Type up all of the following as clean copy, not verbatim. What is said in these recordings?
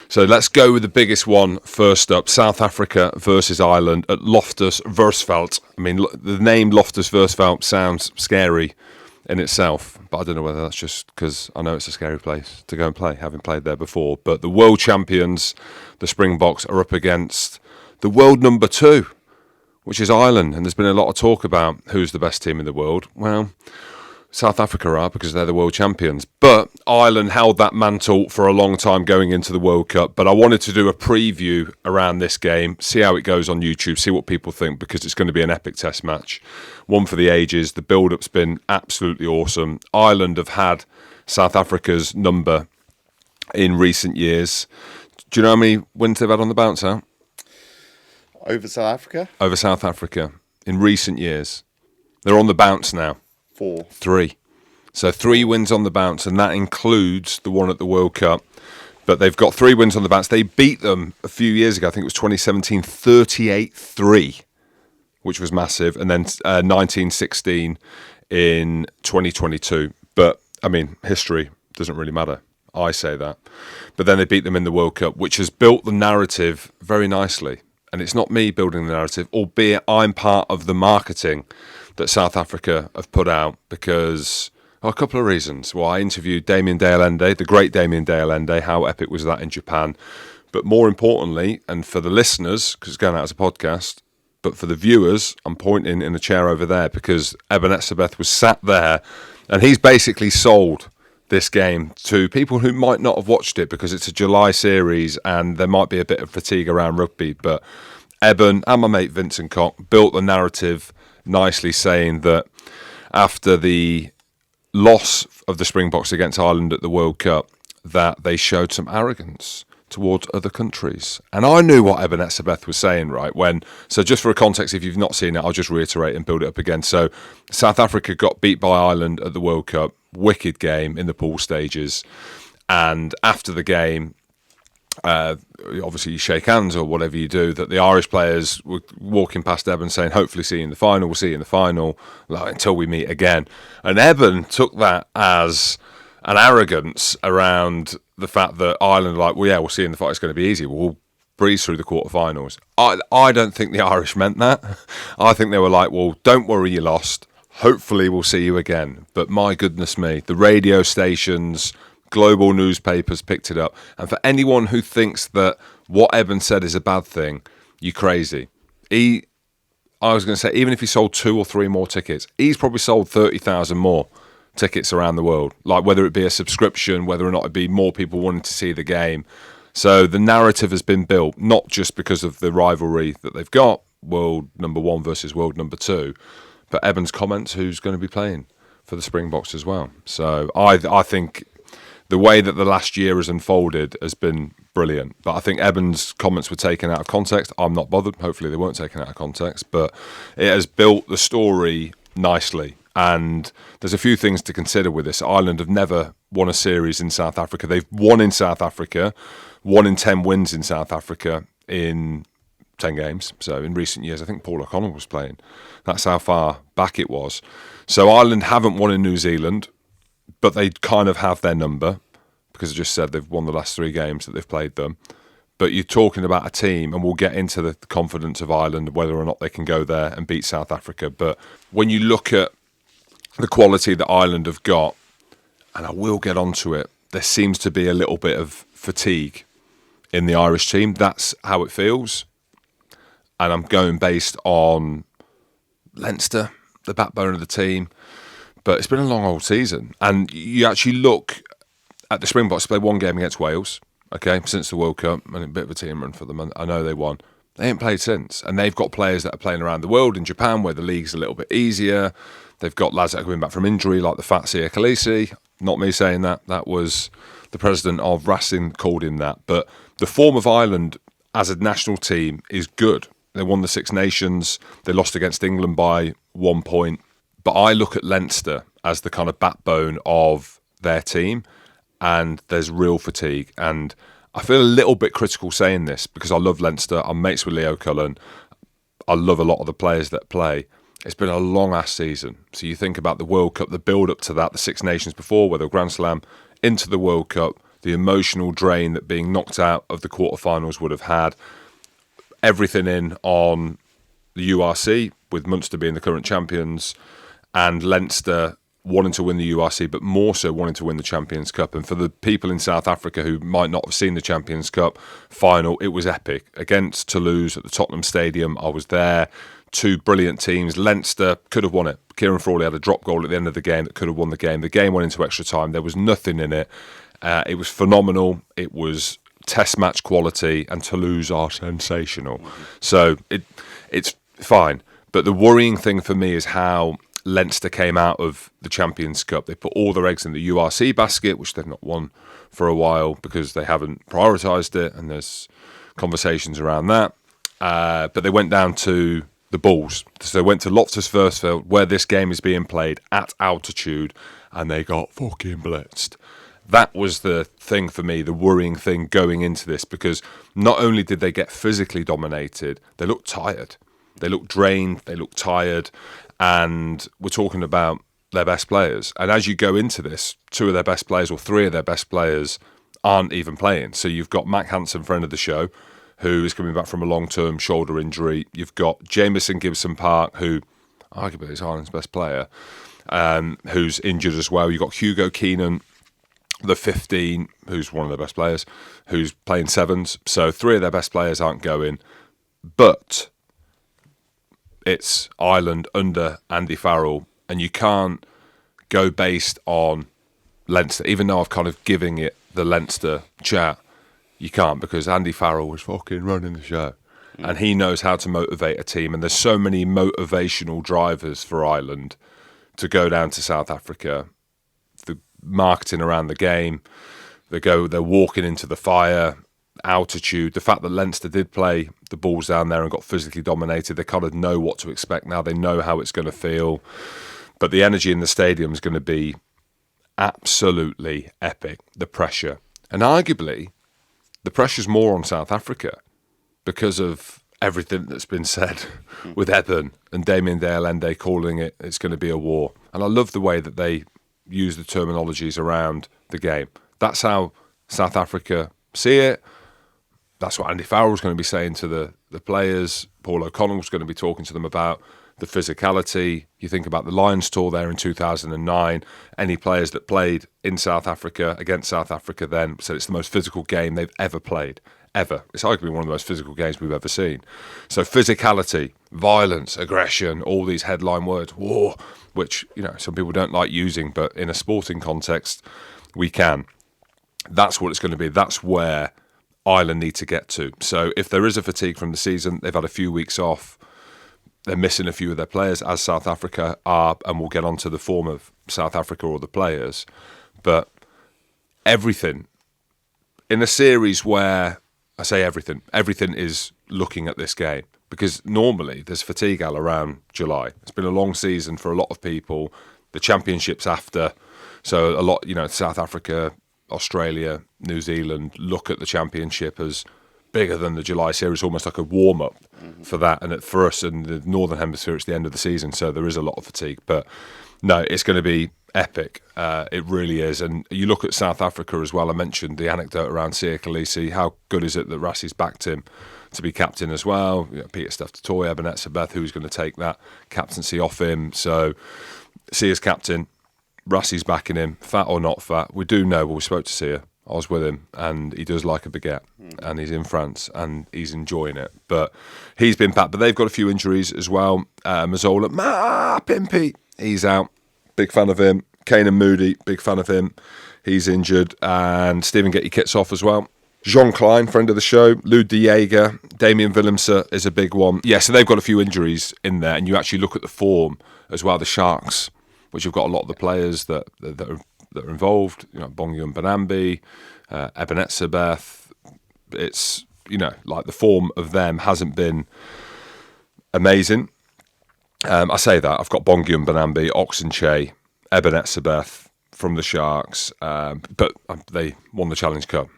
So let's go with the biggest one first up. South Africa versus Ireland at Loftus Versfeld. I mean, the name Loftus Versfeld sounds scary in itself, but I don't know whether that's just because I know it's a scary place to go and play, having played there before. But the world champions, the Springboks, are up against the world number 2, which is Ireland. And there's been a lot of talk about who's the best team in the world. Well, South Africa are because they're the world champions. But Ireland held that mantle for a long time going into the World Cup. But I wanted to do a preview around this game, see how it goes on YouTube, see what people think, because it's going to be an epic test match. One for the ages. The build-up's been absolutely awesome. Ireland have had South Africa's number in recent years. Do you know how many wins they've had on the bounce out? Over South Africa? Over South Africa in recent years. They're on the bounce now. 4. 3. So 3 wins on the bounce, and that includes the one at the World Cup. But they've got 3 wins on the bounce. They beat them a few years ago. I think it was 2017, 38-3, which was massive. And then 1916 in 2022. But, I mean, history doesn't really matter. I say that. But then they beat them in the World Cup, which has built the narrative very nicely. And it's not me building the narrative, albeit I'm part of the marketing that South Africa have put out because a couple of reasons. Well, I interviewed Damien de Allende, the great Damien de Allende. How epic was that in Japan? But more importantly, and for the listeners, because it's going out as a podcast, but for the viewers, I'm pointing in a chair over there because Eben Etzebeth was sat there and he's basically sold this game to people who might not have watched it because it's a July series and there might be a bit of fatigue around rugby. But Eben and my mate Vincent Cock built the narrative nicely, saying that after the loss of the Springboks against Ireland at the World Cup, that they showed some arrogance towards other countries. And I knew what Eben Etzebeth was saying, right? So just for a context, if you've not seen it, I'll just reiterate and build it up again. So South Africa got beat by Ireland at the World Cup. Wicked game in the pool stages. And after the game, obviously you shake hands or whatever you do, that the Irish players were walking past Eben saying, hopefully see you in the final, we'll see you in the final, like, until we meet again. And Eben took that as an arrogance around the fact that Ireland are like, well, yeah, we'll see you in the final, it's going to be easy, we'll breeze through the quarterfinals. I don't think the Irish meant that. I think they were like, well, don't worry, you lost, hopefully we'll see you again. But my goodness me, the radio stations, global newspapers picked it up. And for anyone who thinks that what Eben said is a bad thing, you're crazy. I was going to say, even if he sold 2 or 3 more tickets, he's probably sold 30,000 more tickets around the world. Like whether it be a subscription, whether or not it be more people wanting to see the game. So the narrative has been built, not just because of the rivalry that they've got, world number 1 versus world number 2, but Eben's comments, who's going to be playing for the Springboks as well. So I think the way that the last year has unfolded has been brilliant. But I think Eben's comments were taken out of context. I'm not bothered. Hopefully they weren't taken out of context. But it has built the story nicely. And there's a few things to consider with this. Ireland have never won a series in South Africa. They've won in South Africa, 1 in 10 wins in South Africa in 10 games. So in recent years, I think Paul O'Connell was playing. That's how far back it was. So Ireland haven't won in New Zealand, but they kind of have their number because I just said they've won the last 3 games that they've played them. But you're talking about a team, and we'll get into the confidence of Ireland, whether or not they can go there and beat South Africa. But when you look at the quality that Ireland have got, and I will get onto it, there seems to be a little bit of fatigue in the Irish team. That's how it feels. And I'm going based on Leinster, the backbone of the team. But it's been a long old season. And you actually look at the Springboks, play 1 game against Wales, okay, since the World Cup, and a bit of a team run for them. I know they won. They ain't played since. And they've got players that are playing around the world in Japan where the league's a little bit easier. They've got lads that are coming back from injury like the Fat Sia Khaleesi. Not me saying that. That was the president of Racing called him that. But the form of Ireland as a national team is good. They won the Six Nations. They lost against England by 1 point. But I look at Leinster as the kind of backbone of their team, and there's real fatigue. And I feel a little bit critical saying this because I love Leinster. I'm mates with Leo Cullen. I love a lot of the players that play. It's been a long-ass season. So you think about the World Cup, the build-up to that, the Six Nations before, where the Grand Slam, into the World Cup, the emotional drain that being knocked out of the quarterfinals would have had, everything in on the URC, with Munster being the current champions, and Leinster wanting to win the URC, but more so wanting to win the Champions Cup. And for the people in South Africa who might not have seen the Champions Cup final, it was epic. Against Toulouse at the Tottenham Stadium, I was there. Two brilliant teams. Leinster could have won it. Kieran Frawley had a drop goal at the end of the game that could have won the game. The game went into extra time. There was nothing in it. It was phenomenal. It was test match quality, and Toulouse are sensational. So it's fine. But the worrying thing for me is how Leinster came out of the Champions Cup. They put all their eggs in the URC basket, which they've not won for a while because they haven't prioritised it, and there's conversations around that. But they went down to the Bulls. So they went to Loftus Versfeld, where this game is being played at altitude, and they got fucking blitzed. That was the thing for me, the worrying thing going into this, because not only did they get physically dominated, they looked tired. They looked drained, they looked tired, and we're talking about their best players. And as you go into this, two of their best players, or three of their best players, aren't even playing. So you've got Mac Hansen, friend of the show, who is coming back from a long-term shoulder injury. You've got Jamison Gibson-Park, who arguably is Ireland's best player, who's injured as well. You've got Hugo Keenan, the 15, who's one of their best players, who's playing sevens. So three of their best players aren't going. But it's Ireland under Andy Farrell, and you can't go based on Leinster. Even though I've kind of giving it the Leinster chat, you can't, because Andy Farrell was fucking running the show. And he knows how to motivate a team. And there's so many motivational drivers for Ireland to go down to South Africa. The marketing around the game, they're walking into the fire, altitude, the fact that Leinster did play the Bulls down there and got physically dominated, they kind of know what to expect now. They know how it's going to feel. But the energy in the stadium is going to be absolutely epic, the pressure. And arguably, the pressure's more on South Africa because of everything that's been said with Eben and Damien de Allende calling it's going to be a war. And I love the way that they use the terminologies around the game. That's how South Africa see it. That's what Andy Farrell's going to be saying to the players. Paul O'Connell's going to be talking to them about the physicality. You think about the Lions tour there in 2009. Any players that played in South Africa against South Africa then said it's the most physical game they've ever played. Ever. It's arguably one of the most physical games we've ever seen. So physicality, violence, aggression, all these headline words, war, which, some people don't like using, but in a sporting context, we can. That's what it's going to be. That's where Ireland need to get to. So if there is a fatigue from the season, they've had a few weeks off, they're missing a few of their players, as South Africa are, and we'll get on to the form of South Africa or the players. But everything, in a series where, I say everything is looking at this game, because normally there's fatigue around July. It's been a long season for a lot of people. The championship's after, so a lot, South Africa, Australia, New Zealand look at the championship as bigger than the July series, almost like a warm-up for that. And for us in the Northern Hemisphere, it's the end of the season, so there is a lot of fatigue. But no, it's going to be epic. It really is. And you look at South Africa as well. I mentioned the anecdote around Siya Kolisi. How good is it that Rassie's backed him to be captain as well? Peter Steph-Toy, Ebenezer Beth, who's going to take that captaincy off him. So Sia's captain, Rassie's backing him, fat or not fat. We do know, we spoke to Siya, I was with him, and he does like a baguette, and he's in France, and he's enjoying it. But he's been back. But they've got a few injuries as well. Mazzola, Pimpy, he's out. Big fan of him. Kanan Moody, big fan of him. He's injured. And Stephen Getty kits off as well. Jean Klein, friend of the show. Lou De Jager. Damien Willemse is a big one. Yeah, so they've got a few injuries in there. And you actually look at the form as well. The Sharks, which have got a lot of the players that are involved. Bongyun Banambi, Ebenezer Beth. It's, like the form of them hasn't been amazing. I say that. I've got Bongyun Banambi, Oxenche, Ebenezer Beth from the Sharks. But they won the Challenge Cup.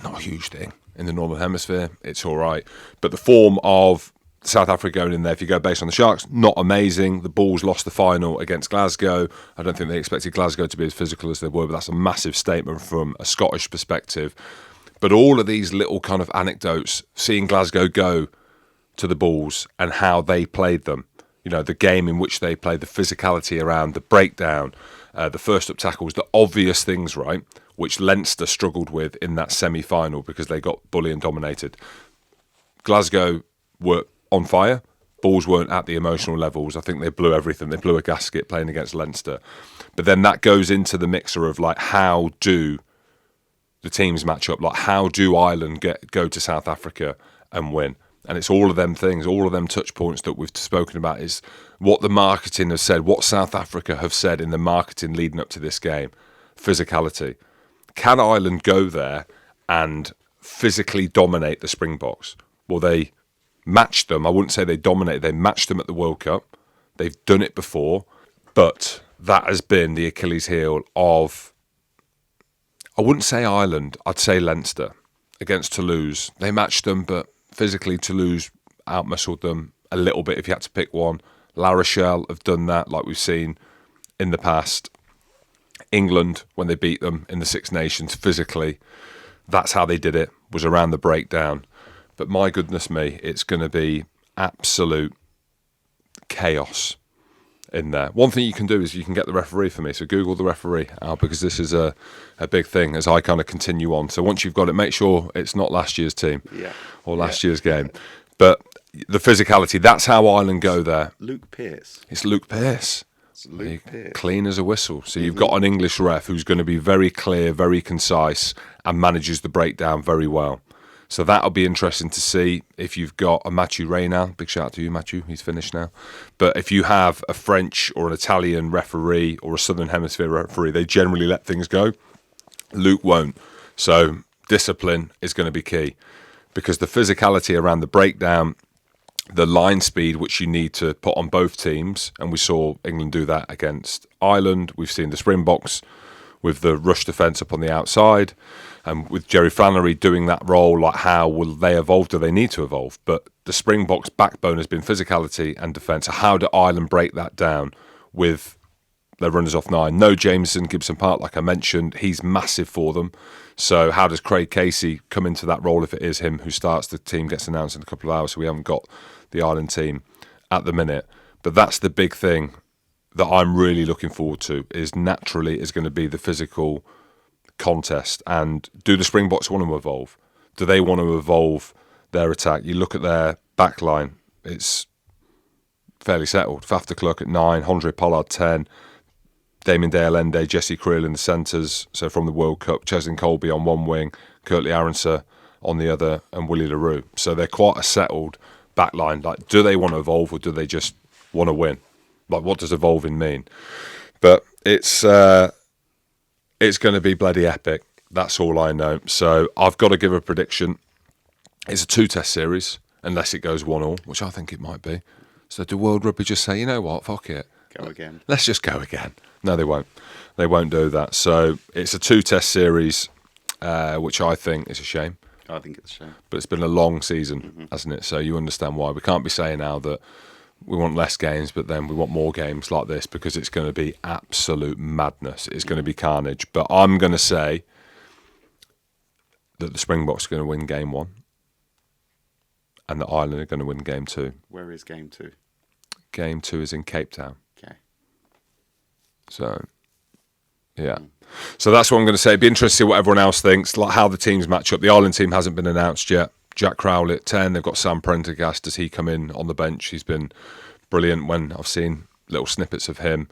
Not a huge thing in the Northern Hemisphere. It's all right. But the form of South Africa going in there, if you go based on the Sharks, not amazing. The Bulls lost the final against Glasgow. I don't think they expected Glasgow to be as physical as they were, but that's a massive statement from a Scottish perspective. But all of these little kind of anecdotes, seeing Glasgow go to the Bulls and how they played them, you know, the game in which they played, the physicality around, the breakdown, the first up tackles, the obvious things, right, which Leinster struggled with in that semi-final because they got bully and dominated. Glasgow were on fire. Bulls weren't at the emotional levels. I think they blew everything. They blew a gasket playing against Leinster. But then that goes into the mixer of, like, how do the teams match up? Like, how do Ireland go to South Africa and win? And it's all of them things, all of them touch points that we've spoken about is what the marketing has said, what South Africa have said in the marketing leading up to this game. Physicality. Can Ireland go there and physically dominate the Springboks? Well, they matched them. I wouldn't say they dominated. They matched them at the World Cup. They've done it before. But that has been the Achilles heel of, I wouldn't say Ireland, I'd say Leinster against Toulouse. They matched them, but physically Toulouse outmuscled them a little bit if you had to pick one. La Rochelle have done that like we've seen in the past. England, when they beat them in the Six Nations physically, that's how they did it, was around the breakdown. But my goodness me, it's going to be absolute chaos in there. One thing you can do is you can get the referee for me. So Google the referee, because this is a big thing as I kind of continue on. So once you've got it, make sure it's not last year's team or last year's game. But the physicality, that's how Ireland go there. Luke Pearce. It's Luke Pearce. It's Luke Pearce. Clean as a whistle. So you've got an English ref who's going to be very clear, very concise, and manages the breakdown very well. So that'll be interesting to see if you've got a Mathieu Reynal. Big shout out to you, Mathieu. He's finished now. But if you have a French or an Italian referee or a Southern Hemisphere referee, they generally let things go. Luke won't. So discipline is going to be key because the physicality around the breakdown, the line speed, which you need to put on both teams, and we saw England do that against Ireland. We've seen the Springboks with the rush defence up on the outside. And with Jerry Flannery doing that role, like how will they evolve? Do they need to evolve? But the Springboks' backbone has been physicality and defence. So how do Ireland break that down with their runners off nine? No Jameson, Gibson Park, like I mentioned, he's massive for them. So how does Craig Casey come into that role if it is him who starts? The team gets announced in a couple of hours, so we haven't got the Ireland team at the minute. But that's the big thing that I'm really looking forward to, is naturally is going to be the physical contest. And do the Springboks want to evolve? Do they want to evolve their attack? You look at their back line, it's fairly settled. Faf de Klerk at 9, Andre Pollard 10, Damien Dale-Ende, Jesse Creel in the centres, so from the World Cup, Cheslin Colby on one wing, Curtly Aronson on the other, and Willie LaRue. So they're quite a settled back line. Like, do they want to evolve or do they just want to win? Like, what does evolving mean? But it's going to be bloody epic. That's all I know. So I've got to give a prediction. It's a 2-test series, unless it goes 1-1, which I think it might be. So do World Rugby just say, you know what, fuck it. Go again. Let's just go again. No, they won't. They won't do that. So it's a 2-test series, which I think is a shame. I think it's a shame. But it's been a long season, hasn't it? So you understand why. We can't be saying now that we want less games, but then we want more games like this, because it's going to be absolute madness. It's going to be carnage. But I'm going to say that the Springboks are going to win game 1 and that Ireland are going to win game 2. Where is game 2? Game 2 is in Cape Town. Okay. So, yeah. So that's what I'm going to say. It'd be interesting to see what everyone else thinks, like how the teams match up. The Ireland team hasn't been announced yet. Jack Crowley at 10. They've got Sam Prendergast. Does he come in on the bench? He's been brilliant when I've seen little snippets of him.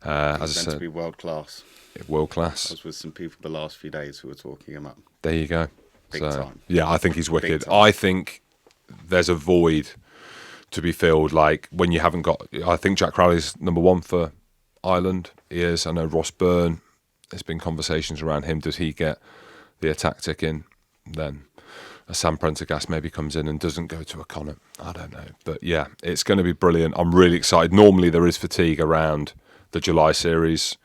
As I said, to be world class. World class. I was with some people the last few days who were talking him up. There you go. Big time. Yeah, I think he's wicked. time. I think there's a void to be filled. Like when you haven't got, I think Jack Crowley's number 1 for Ireland. He is. I know Ross Byrne. There's been conversations around him. Does he get the attack tick in? Then a Sam Prendergast maybe comes in and doesn't go to a Connacht. I don't know. But yeah, it's going to be brilliant. I'm really excited. Normally there is fatigue around the July series.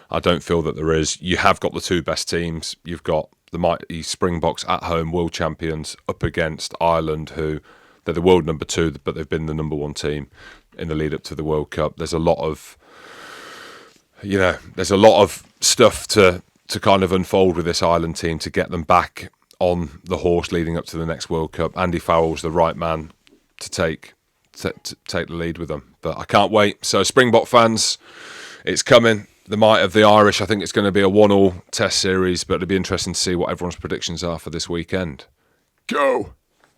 I don't feel that there is. You have got the 2 best teams. You've got the mighty Springboks at home, world champions, up against Ireland, who They're the world number 2, but they've been the number 1 team in the lead up to the World Cup. There's a lot of, stuff to kind of unfold with this Ireland team to get them back on the horse leading up to the next World Cup. Andy Farrell's the right man to take the lead with them. But I can't wait. So Springbok fans, it's coming. The might of the Irish. I think it's going to be a 1-1 test series, but it'll be interesting to see what everyone's predictions are for this weekend. Go!